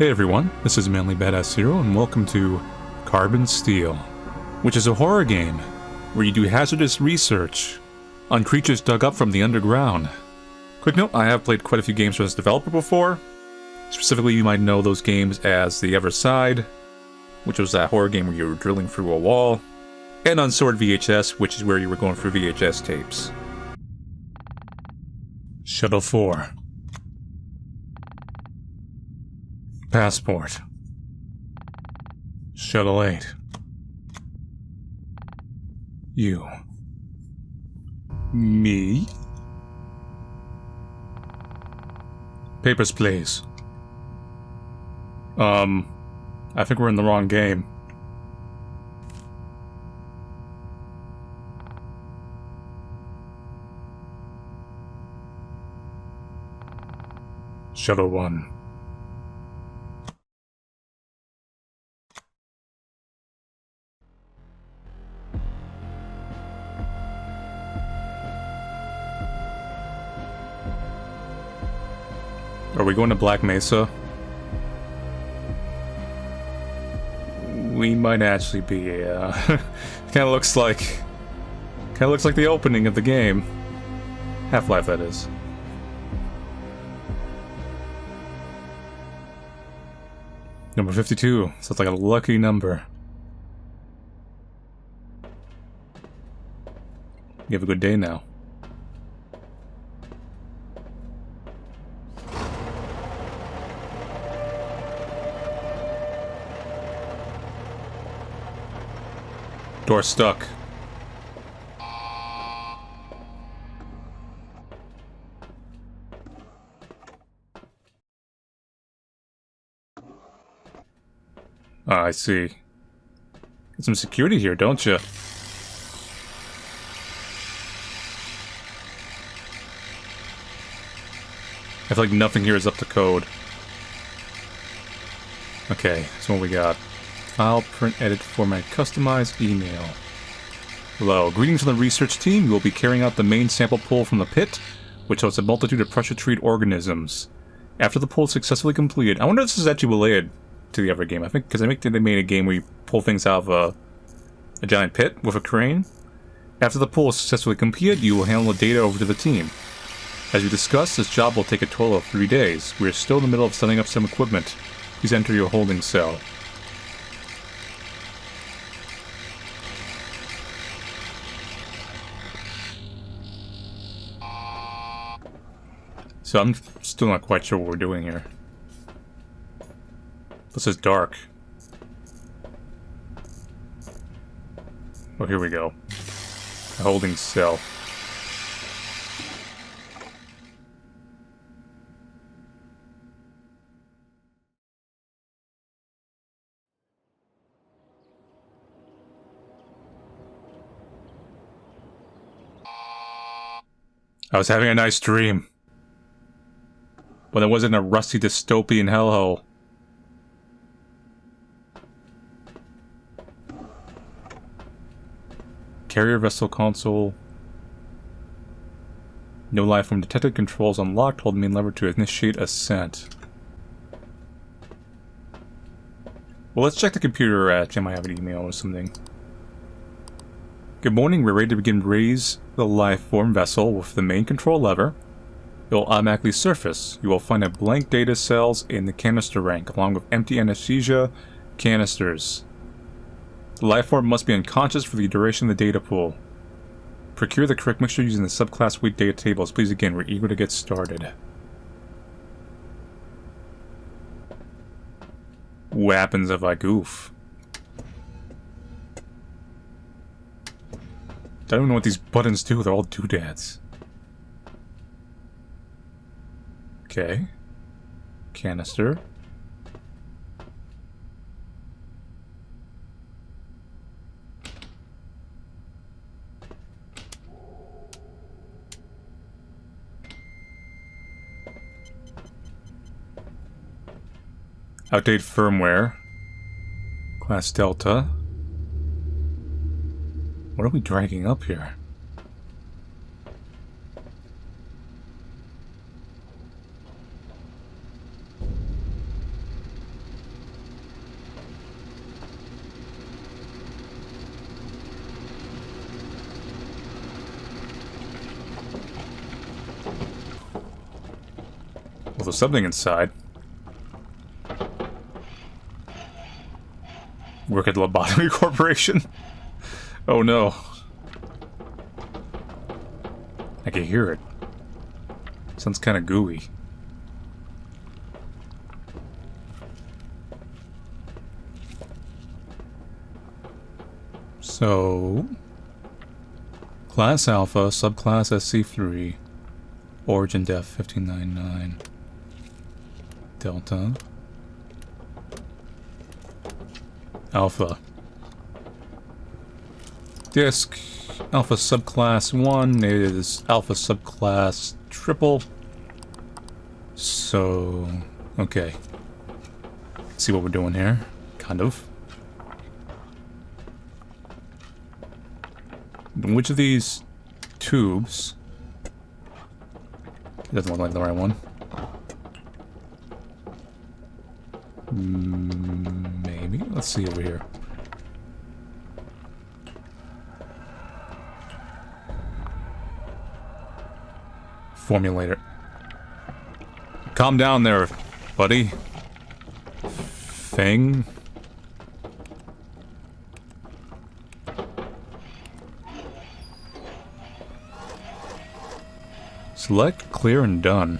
Hey everyone, this is Manly Badass Zero, and welcome to Carbon Steel, which is a horror game where you do hazardous research on creatures dug up from the underground. Quick note, I have played quite a few games from this developer before. Specifically, you might know those games as The Other Side, which was that horror game where you were drilling through a wall, and Unsword VHS, which is where you were going through VHS tapes. Shuttle 4. Passport. Shuttle 8. You. Me? Papers, please. I think we're in the wrong game. Shuttle 1. Are we going to Black Mesa? We might actually be, kinda looks like the opening of the game. Half-Life, that is. Number 52. Sounds like a lucky number. You have a good day now. Door stuck. Ah, I see. Get some security here, don't you? I feel like nothing here is up to code. Okay, so what we got? File, print, edit, format, customize, email. Hello, greetings from the research team. You will be carrying out the main sample pull from the pit, which hosts a multitude of pressure-treated organisms. After the pull is successfully completed, I wonder if this is actually related to the other game. I think they made a game where you pull things out of a giant pit with a crane. After the pull is successfully completed, you will handle the data over to the team. As we discussed, this job will take a total of 3 days. We are still in the middle of setting up some equipment. Please enter your holding cell. So I'm still not quite sure what we're doing here. This is dark. Oh, here we go. A holding cell. I was having a nice dream. But it wasn't a rusty dystopian hellhole. Carrier vessel console. No life form detected. Controls unlocked. Hold main lever to initiate ascent. Well, let's check the computer. I might have an email or something. Good morning. We're ready to begin raise the life form vessel with the main control lever. It will automatically surface. You will find a blank data cells in the canister rank, along with empty anesthesia canisters. The lifeform must be unconscious for the duration of the data pool. Procure the correct mixture using the subclass weight data tables. Please again, we're eager to get started. What happens if I goof? I don't know what these buttons do, they're all doodads. Okay. Canister. Outdated firmware. Class Delta. What are we dragging up here? Well, there's something inside. Work at the Lobotomy Corporation? Oh no. I can hear it. Sounds kind of gooey. So... Class Alpha, Subclass SC3, Origin Def 1599, Delta, Alpha. Disk, Alpha Subclass 1 is Alpha Subclass Triple. So, okay. Let's see what we're doing here. Kind of. Which of these tubes... It doesn't look like the right one. Maybe. Let's see over here. Formulator. Calm down there, buddy. Fang. Select, clear, and done.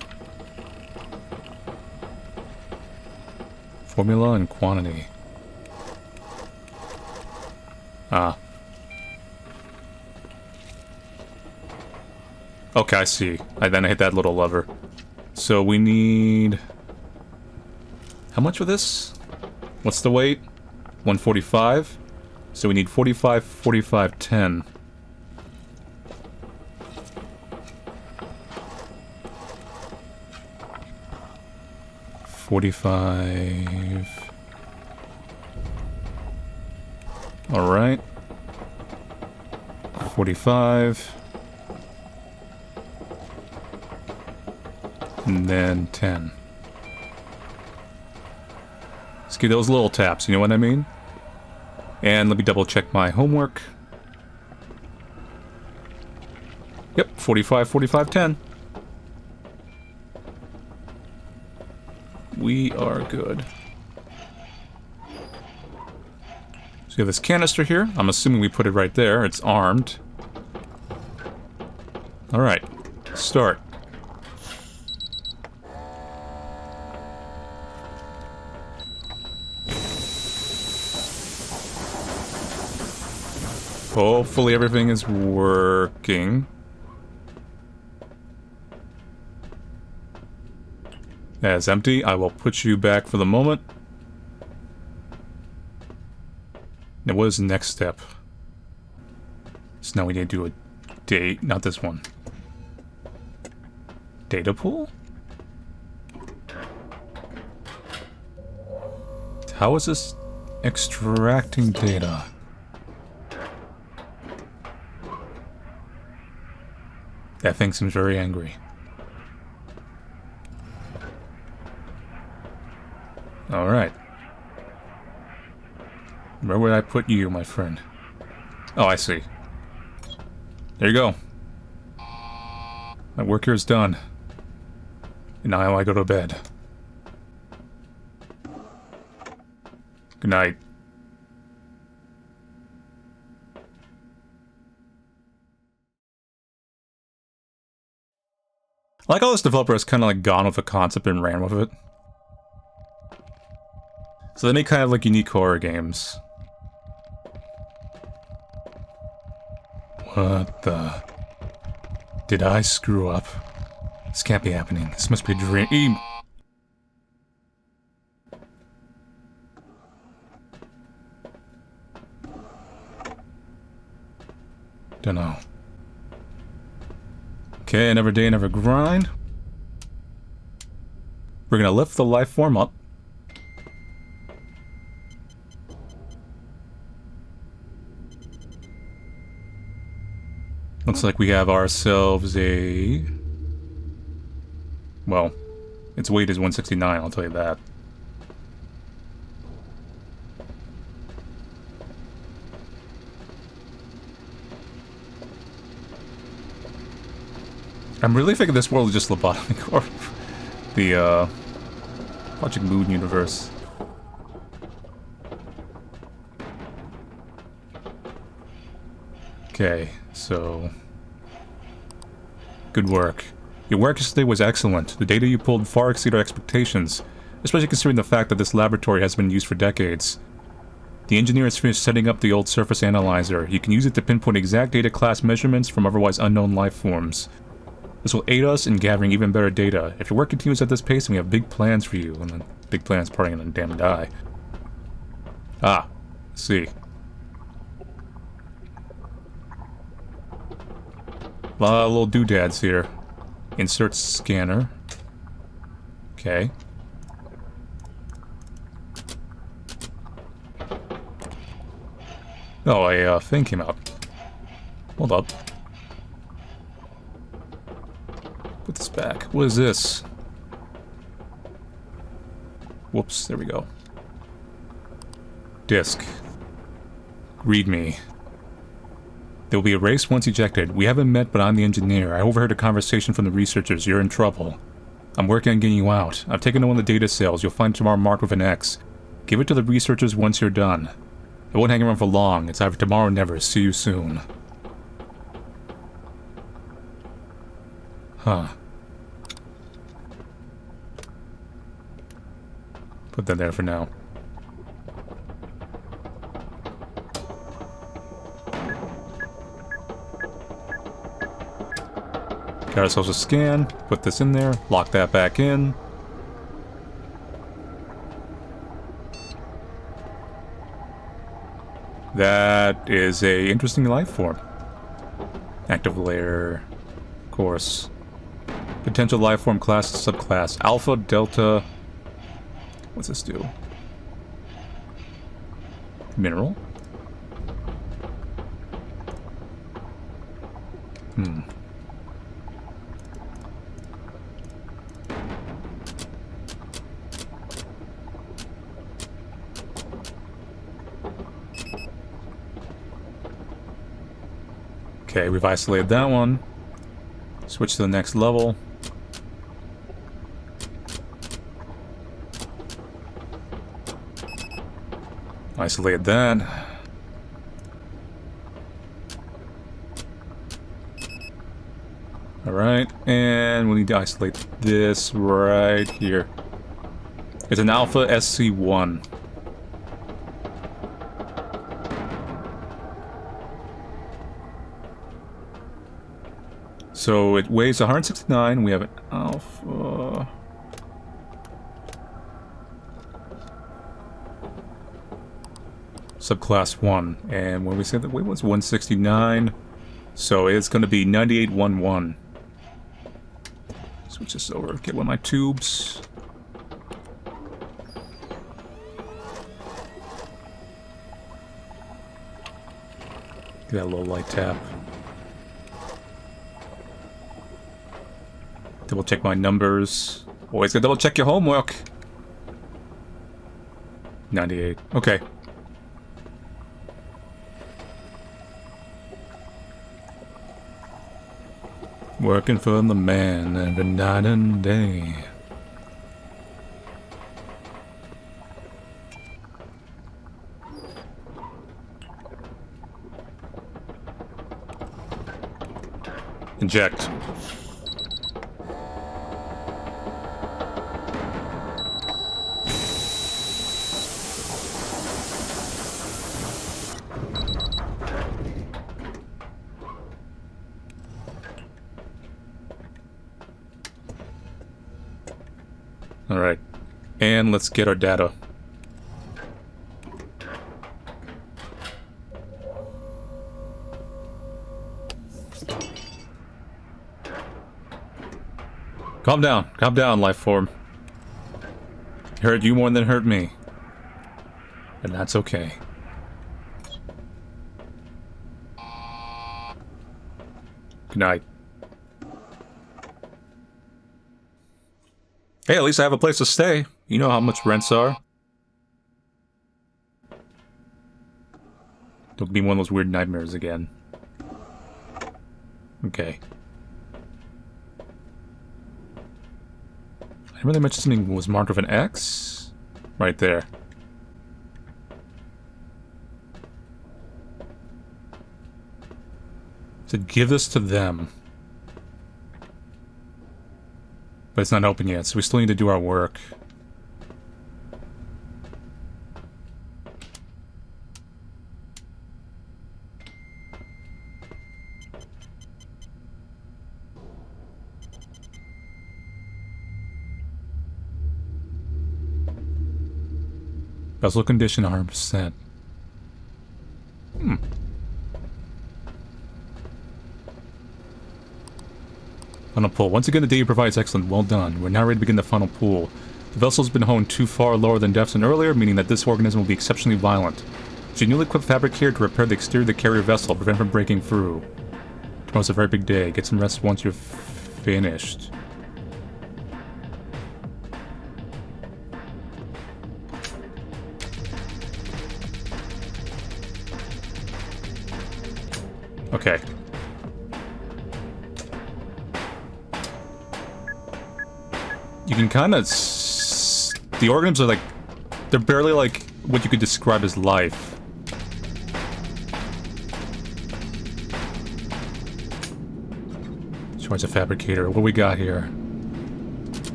Formula and quantity. Ah. Okay, I see. Then I hit that little lever. So we need... How much for this? What's the weight? 145? So we need 45, 45, 10. $45. Alright. 45. And then 10. Let's get those little taps, you know what I mean? And let me double check my homework. Yep, 45, 45, 10. We are good. So we have this canister here. I'm assuming we put it right there. It's armed. Alright. Start. Hopefully everything is working. That is empty. I will put you back for the moment. Now what is the next step? So now we need to do a date, not this one. Data pool? How is this extracting data? That thing seems very angry. Alright. Where would I put you, my friend? Oh, I see. There you go. My work here is done. And now I go to bed. Good night. I like how this developer has kind of like gone with the concept and ran with it. So they make kind of like unique horror games. What the... Did I screw up? This can't be happening. This must be a dream. Dunno. Okay, another day, another grind. We're gonna lift the life form up. Looks like we have ourselves a... Well, its weight is 169, I'll tell you that. I'm really thinking this world is just Lobotomy Corp. The, Project Moon universe. Okay, so... Good work. Your work yesterday was excellent. The data you pulled far exceed our expectations, especially considering the fact that this laboratory has been used for decades. The engineer has finished setting up the old surface analyzer. You can use it to pinpoint exact data class measurements from otherwise unknown life forms. This will aid us in gathering even better data. If your work continues at this pace, we have big plans for you. And then big plans probably gonna damn die. Ah, let's see. A lot of little doodads here. Insert scanner. Okay. Oh, a thing came out. Hold up. Put this back. What is this? Whoops, there we go. Disk. Readme. They will be erased once ejected. We haven't met, but I'm the engineer. I overheard a conversation from the researchers. You're in trouble. I'm working on getting you out. I've taken one of the data cells. You'll find tomorrow marked with an X. Give it to the researchers once you're done. It won't hang around for long. It's either tomorrow or never. See you soon. Huh. Put that there for now. Got ourselves a scan, put this in there, lock that back in. That is a interesting life form. Active layer, of course. Potential life form class, subclass, alpha, delta. What's this do? Mineral? Okay, we've isolated that one. Switch to the next level. Isolate that. Alright, and we need to isolate this right here. It's an Alpha SC1. So it weighs 169. We have an Alpha. Subclass 1. And when we say that weight was 169, so it's going to be 9811. Switch this over. Get one of my tubes. Get that little light tap. Double check my numbers. Always gotta double check your homework. 98. Okay. Working for the man every night and day. Inject. Alright, and let's get our data. Calm down, life form. It hurt you more than it hurt me. And that's okay. Good night. Hey, at least I have a place to stay. You know how much rents are. Don't be one of those weird nightmares again. Okay. I really mentioned something was marked with an X? Right there. To give this to them. But it's not open yet, so we still need to do our work. Vessel condition 100%. Final pull. Once again, the data you provide is excellent. Well done. We're now ready to begin the final pull. The vessel's been honed too far lower than depths than earlier, meaning that this organism will be exceptionally violent. She newly equipped fabricator to repair the exterior of the carrier vessel, prevent it from breaking through. Tomorrow's a very big day. Get some rest once you're finished. Okay. You can kind of... The organisms are like... They're barely like what you could describe as life. Charge a fabricator. What do we got here?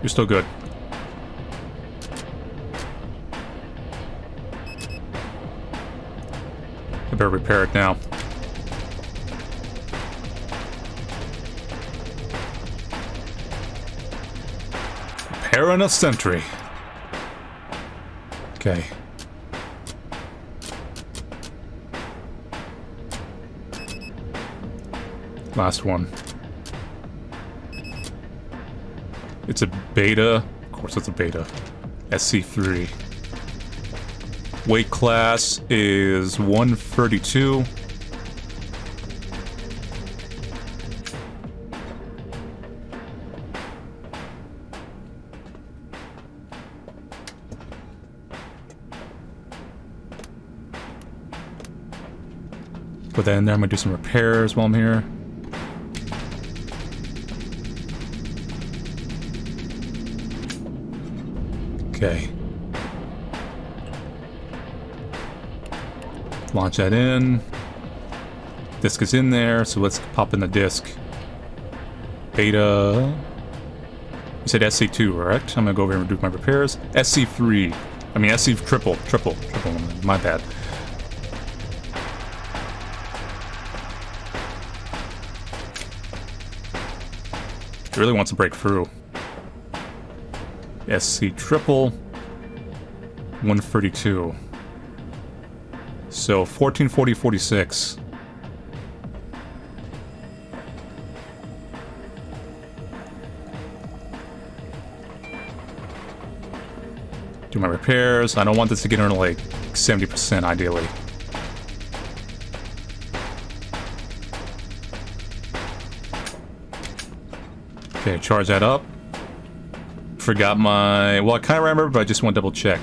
You're still good. I better repair it now. Repair on a sentry. Okay. Last one. It's a beta. Of course it's a beta. SC3. Weight class is 132. Put that in there. I'm gonna do some repairs while I'm here. Okay. Launch that in. Disk is in there, so let's pop in the disk. Beta. You said SC2, correct? I'm gonna go over here and do my repairs. SC3. I mean SC triple. My bad. It really wants to break through. SC triple. 132. So 14, 40, 46. Do my repairs. I don't want this to get into like 70% ideally. Okay, charge that up. Forgot my... Well, I kind of remember, but I just want to double check.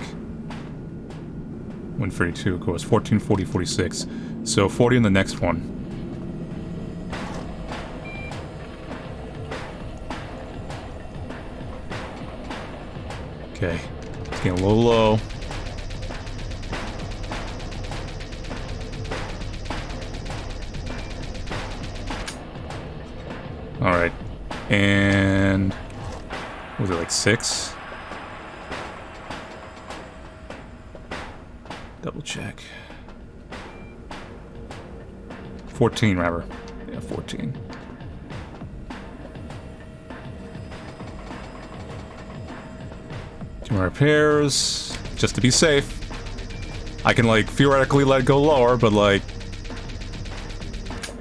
132, of course. 14, 40, 46. So 40 in the next one. Okay. It's getting a little low. Alright. And... what was it, like 6? Double check. 14, rather. Yeah, 14. Do my repairs, just to be safe. I can, like, theoretically let it go lower, but, like...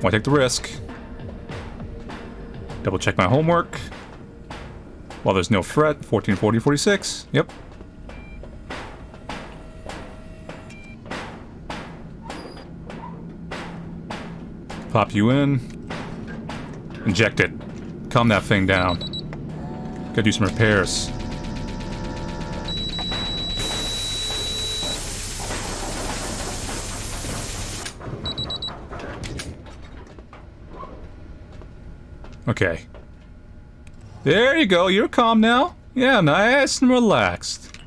why take the risk? Double check my homework. Well, there's no threat. 14, 40, 46. Yep. Pop you in. Inject it. Calm that thing down. Gotta do some repairs. Okay. There you go, you're calm now. Yeah, nice and relaxed.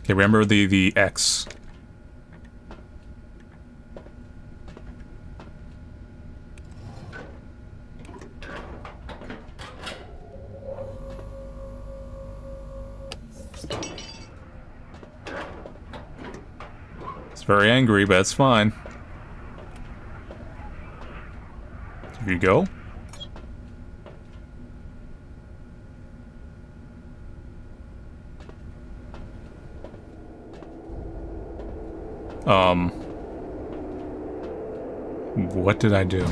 Okay, remember the X. It's very angry, but it's fine. Here you go. What did I do?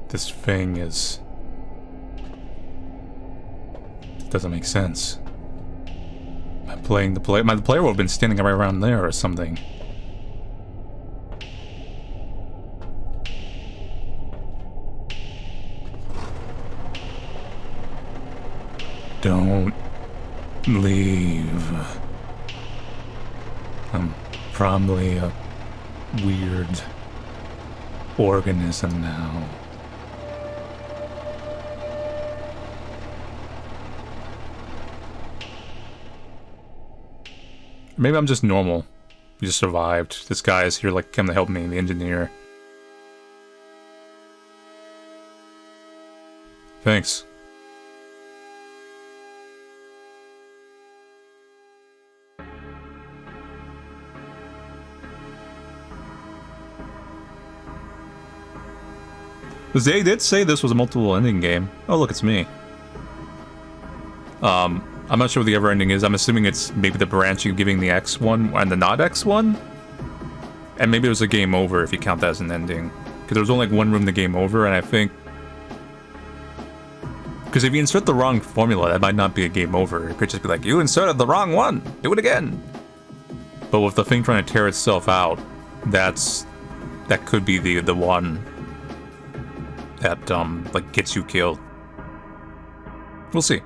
This thing is... It doesn't make sense. Am I playing the player? The player would have been standing right around there or something. Don't leave. I'm probably a weird organism now. Maybe I'm just normal. You just survived. This guy is here, like, come to help me, the engineer. Thanks. They did say this was a multiple ending game. Oh, look, it's me. I'm not sure what the ever ending is. I'm assuming it's maybe the branching giving the X one and the not X one? And maybe it was a game over if you count that as an ending. Because there was only like one room to game over, and I think... Because if you insert the wrong formula, that might not be a game over. It could just be like, you inserted the wrong one! Do it again! But with the thing trying to tear itself out, that could be the one that, like, gets you killed. We'll see.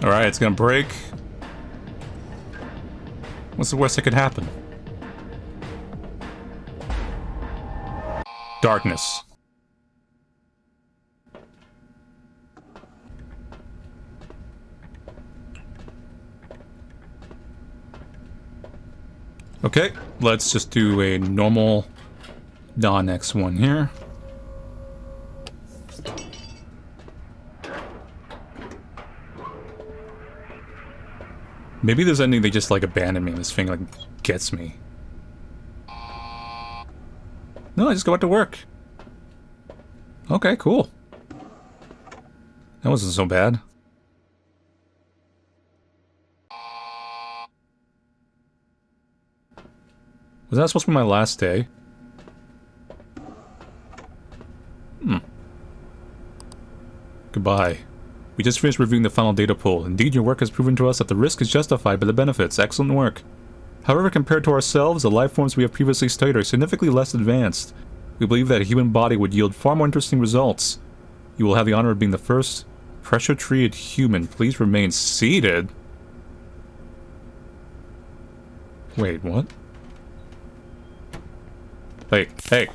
Alright, it's gonna break. What's the worst that could happen? Darkness. Okay, let's just do a normal non-X one here. Maybe this ending they just like abandon me and this thing like gets me. No, I just go back to work. Okay, cool. That wasn't so bad. Was that supposed to be my last day? Goodbye. We just finished reviewing the final data pool. Indeed, your work has proven to us that the risk is justified by the benefits. Excellent work. However, compared to ourselves, the life forms we have previously studied are significantly less advanced. We believe that a human body would yield far more interesting results. You will have the honor of being the first pressure-treated human. Please remain seated. Wait, what? Hey, hey.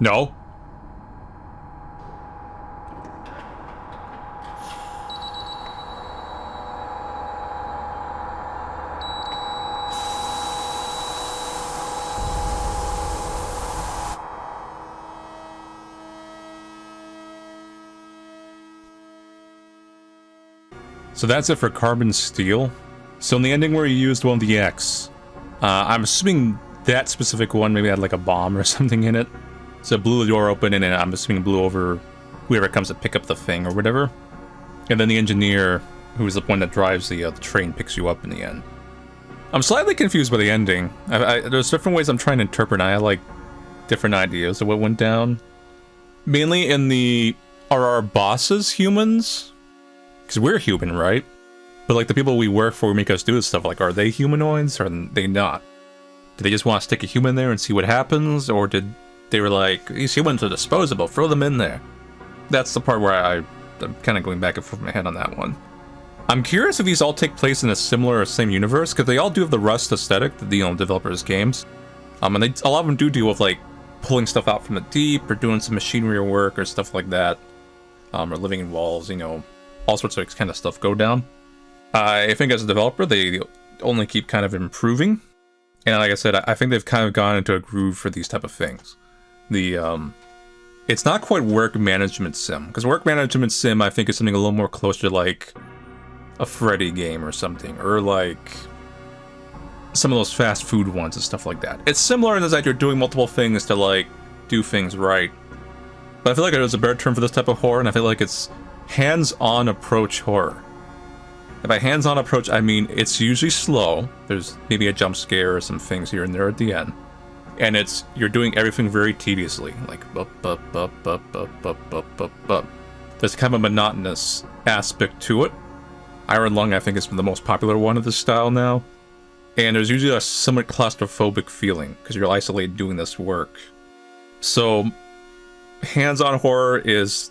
No. So that's it for carbon steel. So in the ending where you used one of the X, I'm assuming that specific one maybe had like a bomb or something in it. So it blew the door open, and then I'm assuming blew over whoever comes to pick up the thing or whatever. And then the engineer, who's the one that drives the train, picks you up in the end. I'm slightly confused by the ending. There's different ways I'm trying to interpret it. I like different ideas of what went down. Mainly in the, are our bosses humans? Because we're human, right? But like the people we work for who make us do this stuff, like are they humanoids or are they not? Do they just want to stick a human there and see what happens? Or did they were like, these humans are disposable, throw them in there? That's the part where I'm kind of going back and forth in my head on that one. I'm curious if these all take place in a similar or same universe, because they all do have the Rust aesthetic, the developers' games. And a lot of them do deal with like pulling stuff out from the deep, or doing some machinery work or stuff like that. Or living in walls, all sorts of kind of stuff go down. I think as a developer, they only keep kind of improving. And like I said, I think they've kind of gone into a groove for these type of things. It's not quite work management sim, because work management sim I think is something a little more closer to like a Freddy game or something, or like some of those fast food ones and stuff like that. It's similar in that you're doing multiple things to like do things right. But I feel like there's a better term for this type of horror, and I feel like it's hands-on approach horror. And by hands-on approach, I mean it's usually slow. There's maybe a jump scare or some things here and there at the end. And you're doing everything very tediously, like bup, bup, bup, bup, bup, bup, bup, bup, bup. There's kind of a monotonous aspect to it. Iron Lung, I think, is the most popular one of this style now. And there's usually a somewhat claustrophobic feeling, because you're isolated doing this work. So, hands-on horror is,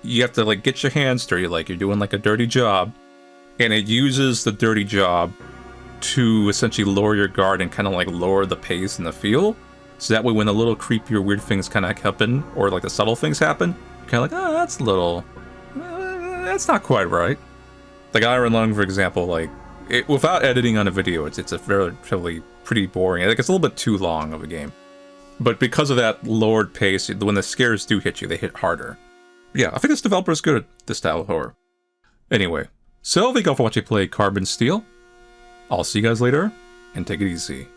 you have to like get your hands dirty, like you're doing like a dirty job. And it uses the dirty job to essentially lower your guard and kind of like lower the pace and the feel. So that way when the little creepier weird things kind of happen, or like the subtle things happen, you're kind of like, oh, that's a little, that's not quite right. Like Iron Lung, for example, like, without editing on a video, it's a relatively pretty boring. Like, it's a little bit too long of a game. But because of that lowered pace, when the scares do hit you, they hit harder. Yeah, I think this developer is good at this style of horror. Anyway, so thank you all for watching play Carbon Steel. I'll see you guys later, and take it easy.